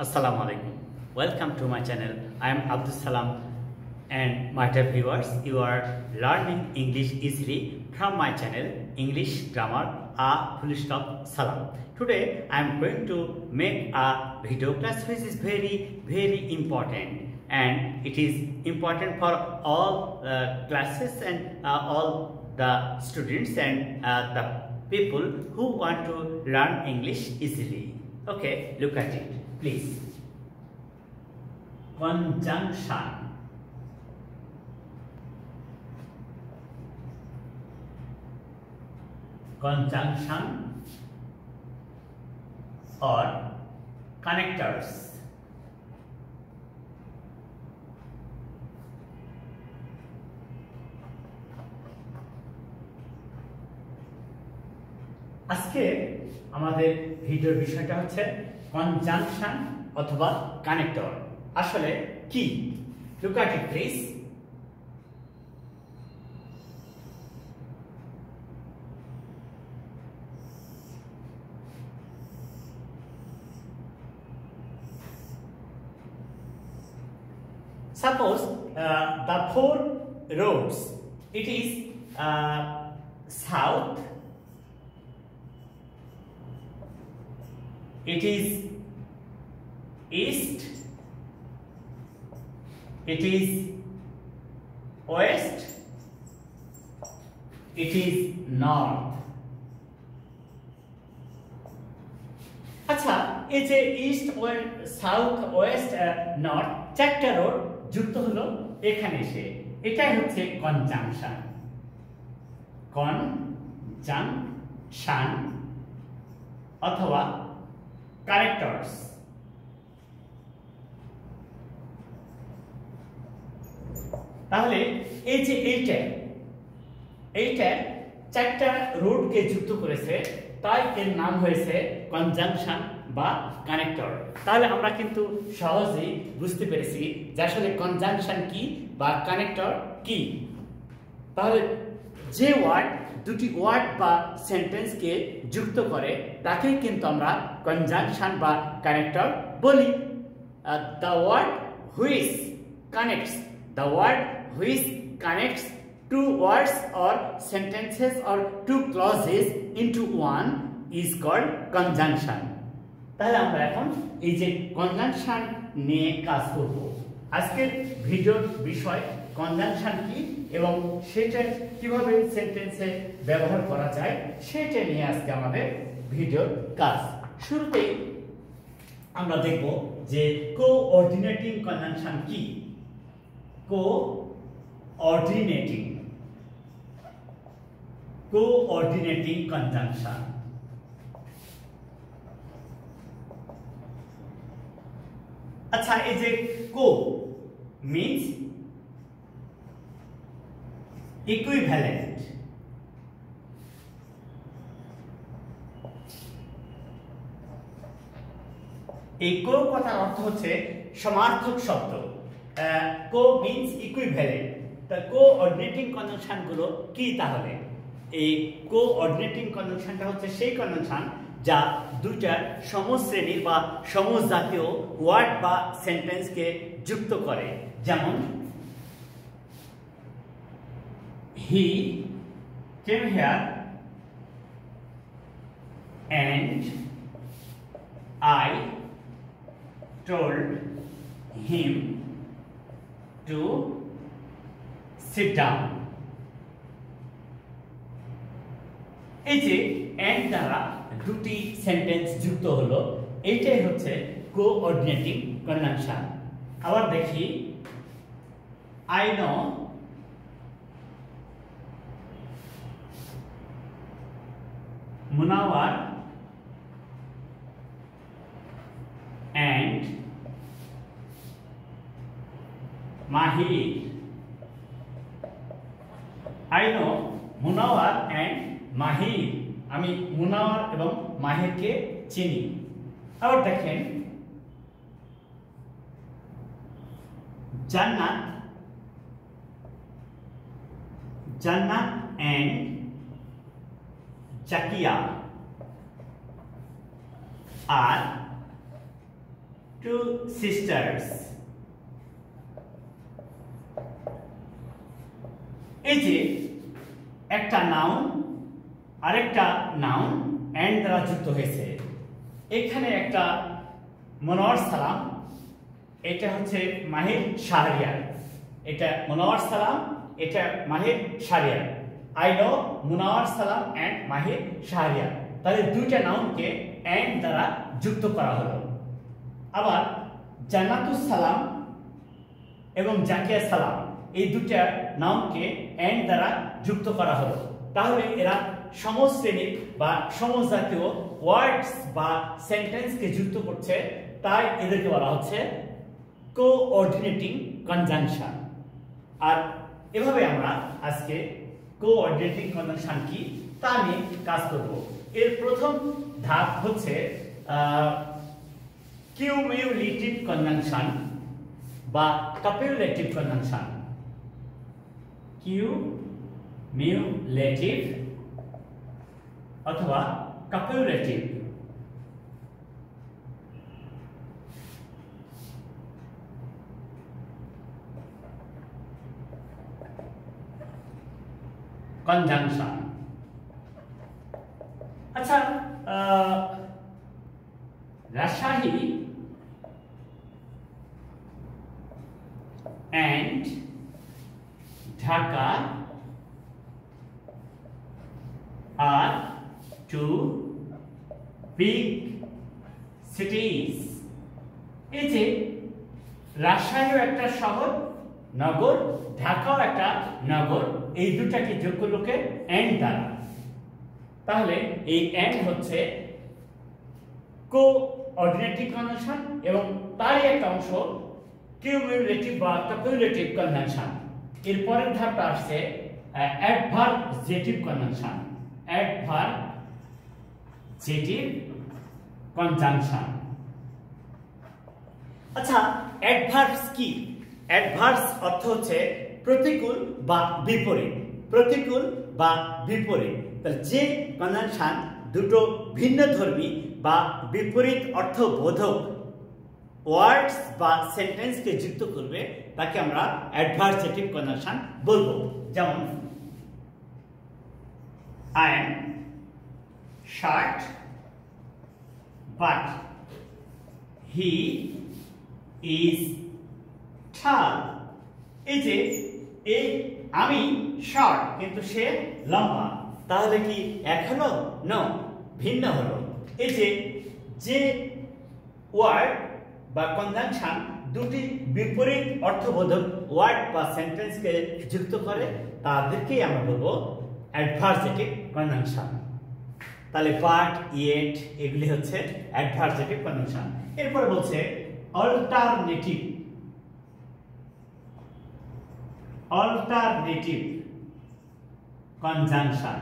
Assalamu alaikum. Welcome to my channel. I am Abdul Salam, and my dear viewers, you are learning English easily from my channel English Grammar A Full Stop Salam. Today I am going to make a video class which is very important, and it is important for all classes and all the students and the people who want to learn English easily. Okay, look at it, please. Conjunction. Conjunction or connectors. আজকে আমাদের ভিডিওর বিষয়টা হচ্ছে conjunction অথবা connector আসলে কি। Look at it please. Suppose the four roads, it is south, it is east, it is west, it is north. আচ্ছা, এই যে ইস্ট, সাউথ, ওয়েস্ট, নর্থ চারটা রোড যুক্ত হলো এখানে এসে, এটাই হচ্ছে কনজাংশন। কনজাংশন অথবা কানেক্টরস। তাহলে এই যে এইটা চারটা রোডকে যুক্ত করেছে, তাই এর নাম হয়েছে কনজাংশন বা কানেক্টর। তাহলে আমরা কিন্তু সহজেই বুঝতে পেরেছি যে আসলে কনজাংশন কি বা কানেক্টর কি। তাহলে যে ওয়ার্ড দুটি ওয়ার্ড বা সেন্টেন্সকে যুক্ত করে তাকেই কিন্তু আমরা কনজাংশন বা কানেক্টর বলি। The word which connects, the word which connects two words or sentences or two clauses into one is called conjunction. তাহলে আমরা এখন এই যে কনজাংশন নিয়ে কাজ করব। আজকের ভিডিওর বিষয় কনজাংশন কি এবং সেটা কিভাবে সেন্টেন্সে ব্যবহার করা যায় সেটা নিয়ে আজকে আমাদের ভিডিওর কাজ। শুরুতেই আমরা দেখব যে কোঅর্ডিনেটিং কনজাংশন কি। Coordinating conjunction. আচ্ছা, এই যে কো মিন্স ইকুইভ্যালেন্ট। এই কো কথার অর্থ হচ্ছে সমার্থক শব্দ। কো মিন্স ইকুইভ্যালেন্ট। তা কোঅর্ডিনেটিং কনজাংশন গুলো কি? তাহলে এই কোঅর্ডিনেটিং কনজাংশনটা হচ্ছে সেই কনজাংশন যা দুইটা সমশ্রেণীর বা সমজাতীয় ওয়ার্ড বা সেন্টেন্সকে যুক্ত করে। যেমন he came here and I told him to sit down. এই যে and দ্বারা দুটি সেন্টেন্স যুক্ত হলো, এইটাই হচ্ছে কোঅর্ডিনেটিং কনজাংশন। আবার দেখি, I know Munawar and Mahir. I know Munawar and Mahir. আমি মুনাওয়ার এবং মাহিরকে চিনি। আবার দেখেন জান্নাত and Zakia are two sisters। এই যে একটা নাউন আরেকটা নাউন এন্ড দ্বারা যুক্ত হয়েছে। এখানে একটা মনোয়ার সালাম, এটা হচ্ছে মাহির শাহরিয়ার। এটা মনোয়ার সালাম, এটা মাহির শাহরিয়ার। আই নো মনোয়ার সালাম এন্ড মাহির শাহরিয়ার। তাহলে দুইটা নাউনকে এন্ড দ্বারা যুক্ত করা হলো। আবার জান্নাতুস সালাম এবং জাকিয়া সালাম, এই দুটা নাউনকে এন্ড দ্বারা যুক্ত করা হলো। তাহলে এরা সমশ্রেণীর বা সমজাতীয় ওয়ার্ডস বা সেন্টেন্সকে যুক্ত করছে, তাই এদেরকে বলা হচ্ছে কোঅর্ডিনেটিং কনজাংশন। আর এভাবে আমরা আজকে কোঅর্ডিনেটিং কনজাংশন কি তা নিয়ে কাজ করব। এর প্রথম ধাপ হচ্ছে কিউমিউলেটিভ কনজাংশন বা কাপিউলেটিভ কনজাংশন। কিউমিউলেটিভ অথবা কাপিউলেটিভ। কনজাংশন। আচ্ছা, Rajshahi and Dhaka are two big cities। এই যে রাজশাহীও একটা শহর নগর, ঢাকাও একটা নগর, এই দুটাকে যোগ করলোকে এন্ড দ্বারা। তাহলে এই এন্ড হচ্ছে কোঅর্ডিনেটিং কনজাংশন এবং তারই একটা অংশ কিউমিউলেটিভ বা কাপিউলেটিভ কনজাংশন। এর পরের ধাপটা আসছে অ্যাডভার্জেটিভ কনজাংশন। অ্যাডভার্জেটিভ কনজাংশন। আচ্ছা, অ্যাডভার্বস কি? অ্যাডভার্বস অর্থ হচ্ছে প্রতিকূল বা বিপরীত। প্রতিকূল বা বিপরীত। তাহলে যে কনজাংশন দুটো ভিন্নধর্মী বা বিপরীত অর্থবোধক ওয়ার্ডস বা সেন্টেন্সকে যুক্ত করবে তাকে আমরা অ্যাডভার্জেটিভ কনজাংশন বলবো। যেমন I am short but he is tall. এই যে এই আমি শর্ট কিন্তু সে লম্বা, তাহলে কি এক হলো? নো, ভিন্ন হলো। এই যে যে ওয়ার্ড বা কনজাংশন দুটি বিপরীত অর্থবোধক ওয়ার্ড বা সেন্টেন্সকে যুক্ত করে তাদেরকেই আমরা বলবো অ্যাডভার্জেটিভ কনজাংশন। তাহলে বাট, ইয়েট এগুলি হচ্ছে অ্যাডভার্জেটিভ কনজাংশন। এরপর বলছে অল্টারনেটিভ। Alternative conjunction.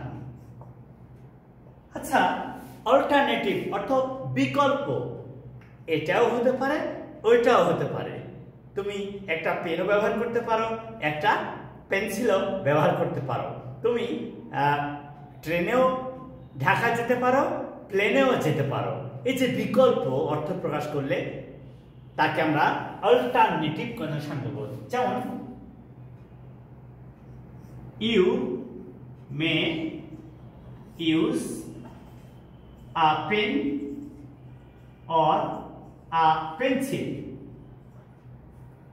আচ্ছা, অল্টারনেটিভ অর্থ বিকল্প। এটাও হতে পারে, ওইটাও হতে পারে। তুমি একটা পেনও ব্যবহার করতে পারো, একটা পেন্সিলও ব্যবহার করতে পারো। তুমি ট্রেনেও ঢাকা যেতে পারো, প্লেনেও যেতে পারো। এই যে বিকল্প অর্থ প্রকাশ করলে তাকে আমরা অল্টারনেটিভ কনজাংশন বলবো। যেমন you may use a pen or a pencil.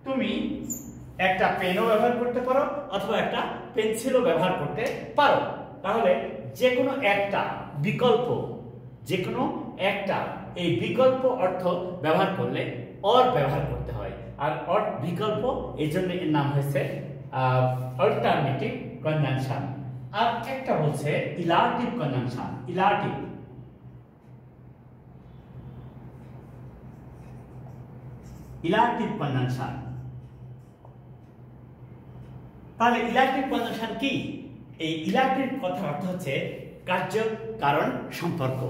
তুমি একটা পেনও ব্যবহার করতে পারো অথবা একটা পেন্সিলও ব্যবহার করতে পারো। তাহলে যে কোনো একটা বিকল্প, যে কোনো একটা এই বিকল্প অর্থ ব্যবহার করলে অর ব্যবহার করতে হয়। আর অর বিকল্প, এই জন্য এর নাম হয়েছে অল্টারনেটিভ কনজাংশন। আর একটা বলছে ইলাটিভ কনজাংশন। ইলাটিভ। ইলাটিভ কনজাংশন। তাহলে ইলাটিভ কনজাংশন কি? এই ইলাটিভ কথার অর্থ হচ্ছে কার্য কারণ সম্পর্ক।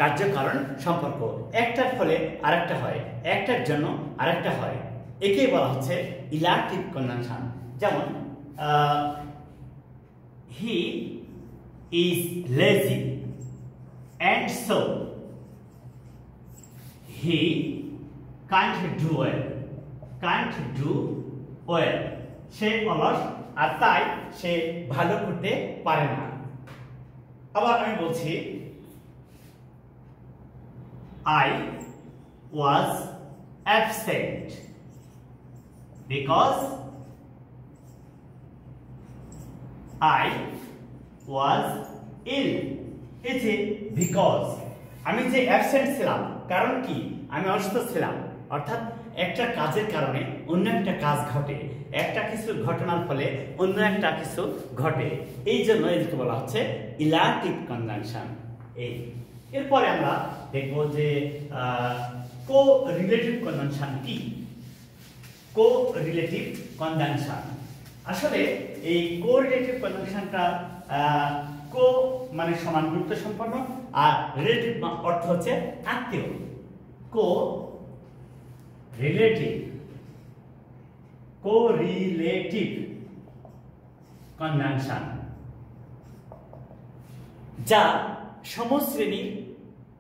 কার্য কারণ সম্পর্ক, একটার ফলে আরেকটা হয়, একটার জন্য আরেকটা হয়, একেই বলা হচ্ছে ইলাটিভ কনজাংশন। যেমন he is lazy and so he can't do well, can't do well, সে অলস আর তাই সে ভালো করতে পারে না। আবার আমি বলছি I was absent because I was ill। এই যে because আমি যে অ্যাবসেন্ট ছিলাম কারণ কি আমি অসুস্থ ছিলাম, অর্থাৎ একটা কাজের কারণে অন্য একটা কাজ ঘটে, একটা কিছু ঘটনার ফলে অন্য একটা কিছু ঘটে, এই জন্য এটাকে বলা হচ্ছে ইলাটিভ কনজাংশন। এরপরে আমরা দেখব যে কো রিলেটিভ কনজাংশন কি। কো রিলেটিভ কনজাংশন আসলে এই কো রিলেটিভ কনজাংশনটা কো মানে সমান গুরুত্ব সম্পন্ন আর রিলেটিভ অর্থ হচ্ছে আত্মীয়। কো রিলেটিভ কনজাংশন যা সমশ্রেণী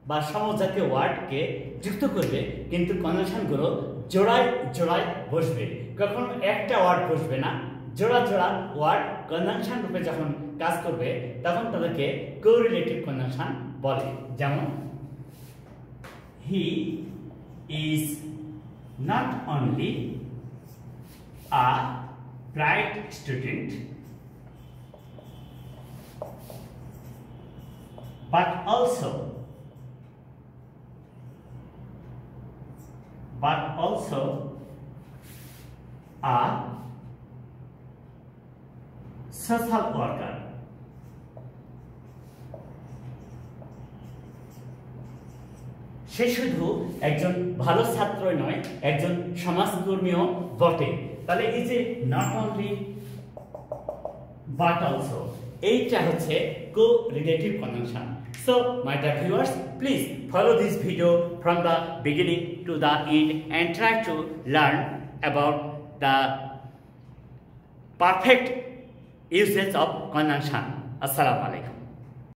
বা সমজাতীয় ওয়ার্ডকে যুক্ত করবে, কিন্তু কনজাংশনগুলো জোড়ায় জোড়ায় বসবে, কখনো একটা ওয়ার্ড বসবে না। জোড়া জোড়া ওয়ার্ড কনজাংশন রূপে যখন কাজ করবে তখন তাদেরকে কোরিলেটিভ কনজাংশন বলে। যেমন he is not only a bright student but also a social worker। সে শুধু একজন ভালো ছাত্রই নয়, একজন সমাজকর্মীও বটে। তাহলে এই যে নট অনলি বাট অলসো, এইটা হচ্ছে co-relative conjunction. So my dear viewers, please follow this video from the beginning to the end and try to learn about the perfect usage of conjunction. Assalamu alaikum.